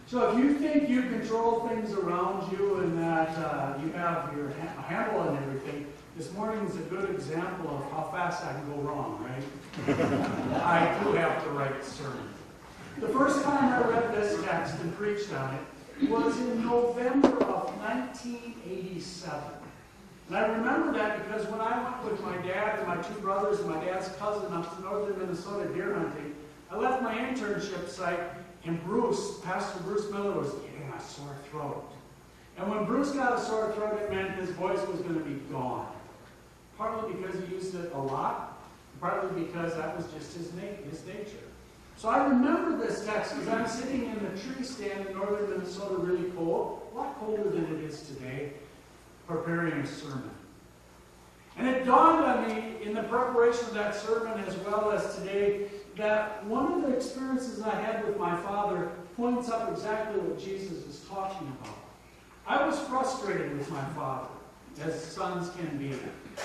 So if you think you control things around you and that you have your handle on everything, this morning is a good example of how fast I can go wrong, right? I do have to write a sermon. The first time I read this text and preached on it was in November of 1987. And I remember that because when I went with my dad and my two brothers and my dad's cousin up to northern Minnesota deer hunting, I left my internship site and Pastor Bruce Miller was getting a sore throat. And when Bruce got a sore throat, it meant his voice was going to be gone. Partly because he used it a lot, partly because that was just his nature. So I remember this text because I'm sitting in the tree stand in northern Minnesota, really cold, a lot colder than it is today, preparing a sermon. And it dawned on me in the preparation of that sermon as well as today that one of the experiences I had with my father points up exactly what Jesus is talking about. I was frustrated with my father, as sons can be.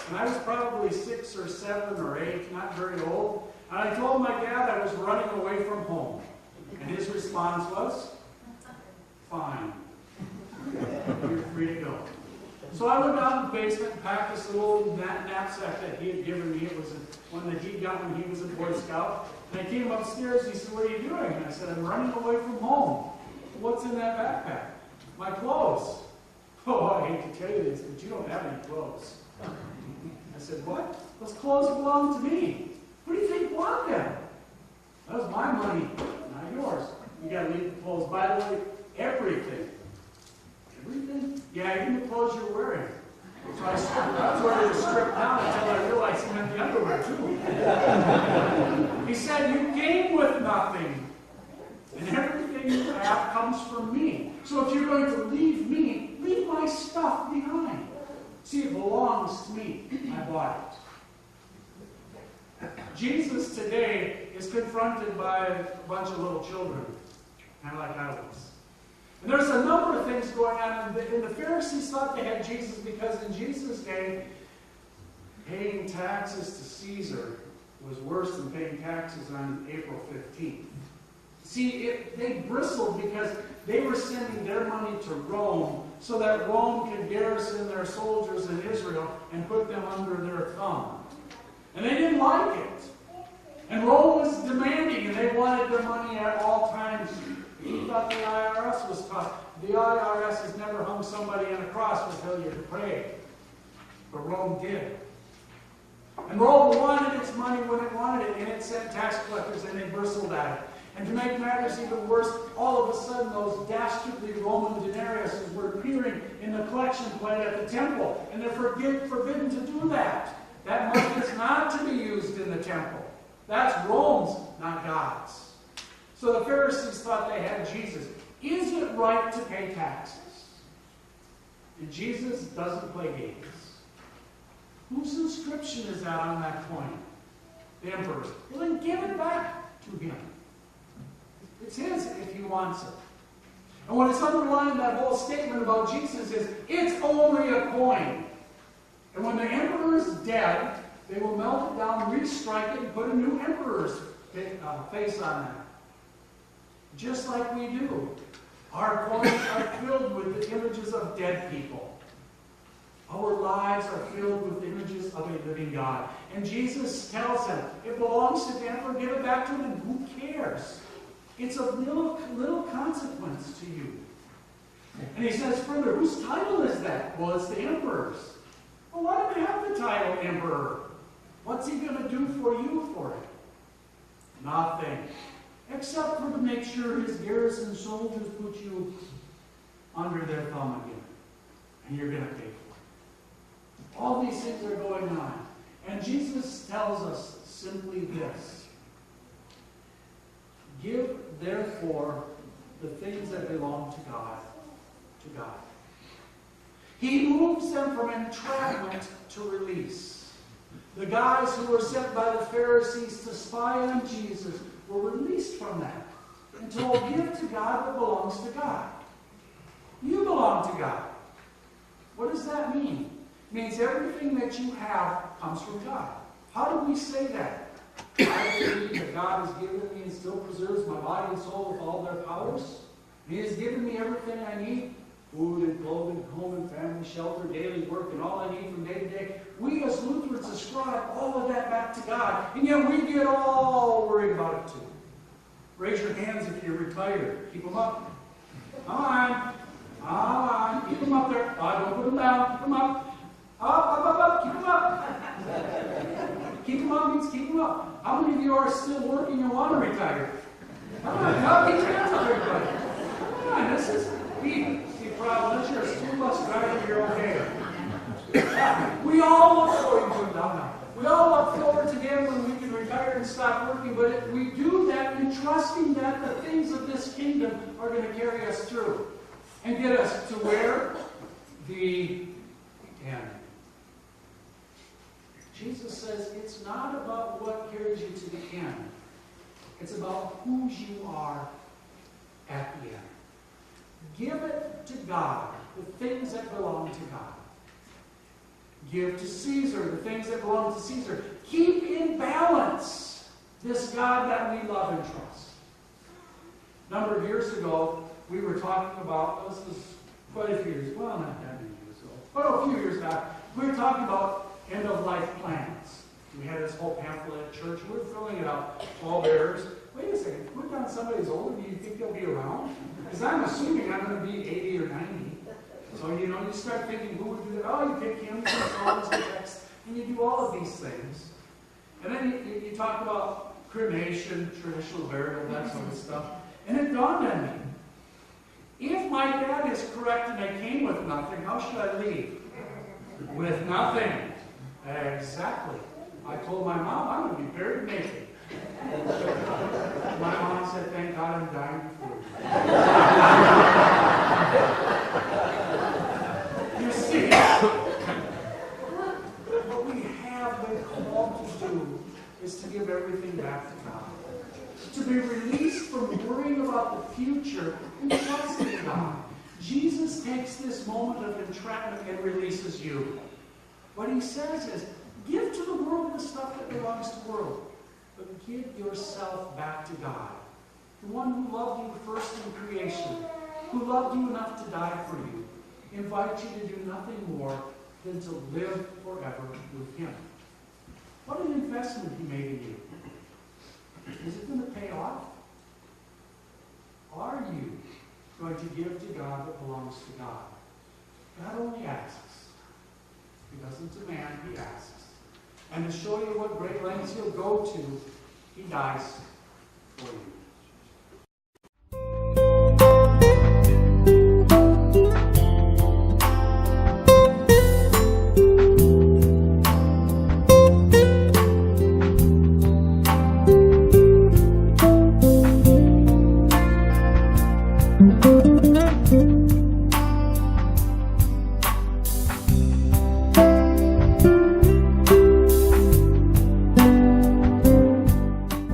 And I was probably 6 or 7 or 8, not very old. And I told my dad I was running away from home. And his response was, fine. You're free to go. So I went down to the basement and packed this little knapsack that he had given me. It was one that he got when he was a Boy Scout. And I came upstairs and he said, what are you doing? And I said, I'm running away from home. What's in that backpack? My clothes. Oh, I hate to tell you this, but you don't have any clothes. I said, what? Those clothes belong to me. What do you think belonged them? That was my money, not yours. You got to leave the clothes. By the way, everything. Everything? Yeah, even the clothes you're wearing. So I was ready to strip down until I realized he meant the underwear too. He said, you came with nothing. And everything you have comes from me. So if you're going to leave me, leave my stuff behind. See, it belongs to me. I bought it. Jesus today is confronted by a bunch of little children, kind of like I was. And there's a number of things going on. And the Pharisees thought they had Jesus because in Jesus' day, paying taxes to Caesar was worse than paying taxes on April 15th. See, they bristled because they were sending their money to Rome so that Rome could garrison their soldiers in Israel and put them under their thumb. And they didn't like it. And Rome was demanding, and they wanted their money at all times. He thought the IRS was tough. The IRS has never hung somebody on a cross for failure to pay. But Rome did. And Rome wanted its money when it wanted it, and it sent tax collectors, and they bristled at it. And to make matters even worse, all of a sudden those dastardly Roman denariuses were appearing in the collection plate at the temple. And they're forbidden to do that. That money is not to be used in the temple. That's Rome's, not God's. So the Pharisees thought they had Jesus. Is it right to pay taxes? And Jesus doesn't play games. Whose inscription is that on that coin? The emperor's. Well, then give it back to him. It's his if he wants it. And what is underlying that whole statement about Jesus is, it's only a coin. And when the emperor is dead, they will melt it down, restrike it, and put a new emperor's face on that. Just like we do. Our coins are filled with the images of dead people. Our lives are filled with images of a living God. And Jesus tells them, it belongs to the emperor, give it back to him, and who cares? It's of little consequence to you. And he says further, whose title is that? Well, it's the emperor's. Well, let him have the title emperor. What's he going to do for you for it? Nothing. Except for to make sure his garrison soldiers put you under their thumb again. And you're going to pay for it. All these things are going on. And Jesus tells us simply this. Give, therefore, the things that belong to God, to God. He moves them from entrapment to release. The guys who were sent by the Pharisees to spy on Jesus were released from that and told, give to God what belongs to God. You belong to God. What does that mean? It means everything that you have comes from God. How do we say that? I believe that God has given me and still preserves my body and soul with all their powers. He has given me everything I need. Food and clothing, home and family, shelter, daily work, and all I need from day to day. We as Lutherans ascribe all of that back to God, and yet we get all worried about it too. Raise your hands if you're retired. Keep them up. Come on. Come on. Keep them up there. Don't put them down. Keep them up. Up. Keep them up. Keep them up means keep them up. How many of you are still working and want to retire? Come on. Keep your hands up, everybody. Come on. This is me. Unless you're a school bus driver, you're okay. We all look forward to We all look forward to them when we can retire and stop working, but we do that in trusting that the things of this kingdom are going to carry us through and get us to where? The end. Jesus says it's not about what carries you to the end. It's about whose you are at the end. Give it to God, the things that belong to God. Give to Caesar the things that belong to Caesar. Keep in balance this God that we love and trust. A number of years ago, we were talking about, this was quite a few years, well, not that many years ago, but a few years back, we were talking about end-of-life plans. We had this whole pamphlet at church. We were filling it out, pallbearers. Wait a second, put down somebody's older, do you think they'll be around? Because I'm assuming I'm going to be 80 or 90. So, you start thinking, who would do that? Oh, you pick him, you call his text, and you do all of these things. And then you talk about cremation, traditional burial, that sort of stuff. And it dawned on me, if my dad is correct and I came with nothing, how should I leave? With nothing. Exactly. I told my mom, I'm going to be buried naked. My mom said, thank God I'm dying before you. You see, what we have been called to do is to give everything back to God. To be released from worrying about the future and trusting God. Jesus takes this moment of entrapment and releases you. What he says is, give to the world the stuff that belongs to the world. But give yourself back to God. The one who loved you first in creation, who loved you enough to die for you, invites you to do nothing more than to live forever with him. What an investment he made in you. Is it going to pay off? Are you going to give to God what belongs to God? God only asks. He doesn't demand, he asks. And to show you what great lengths he'll go to, he dies for you.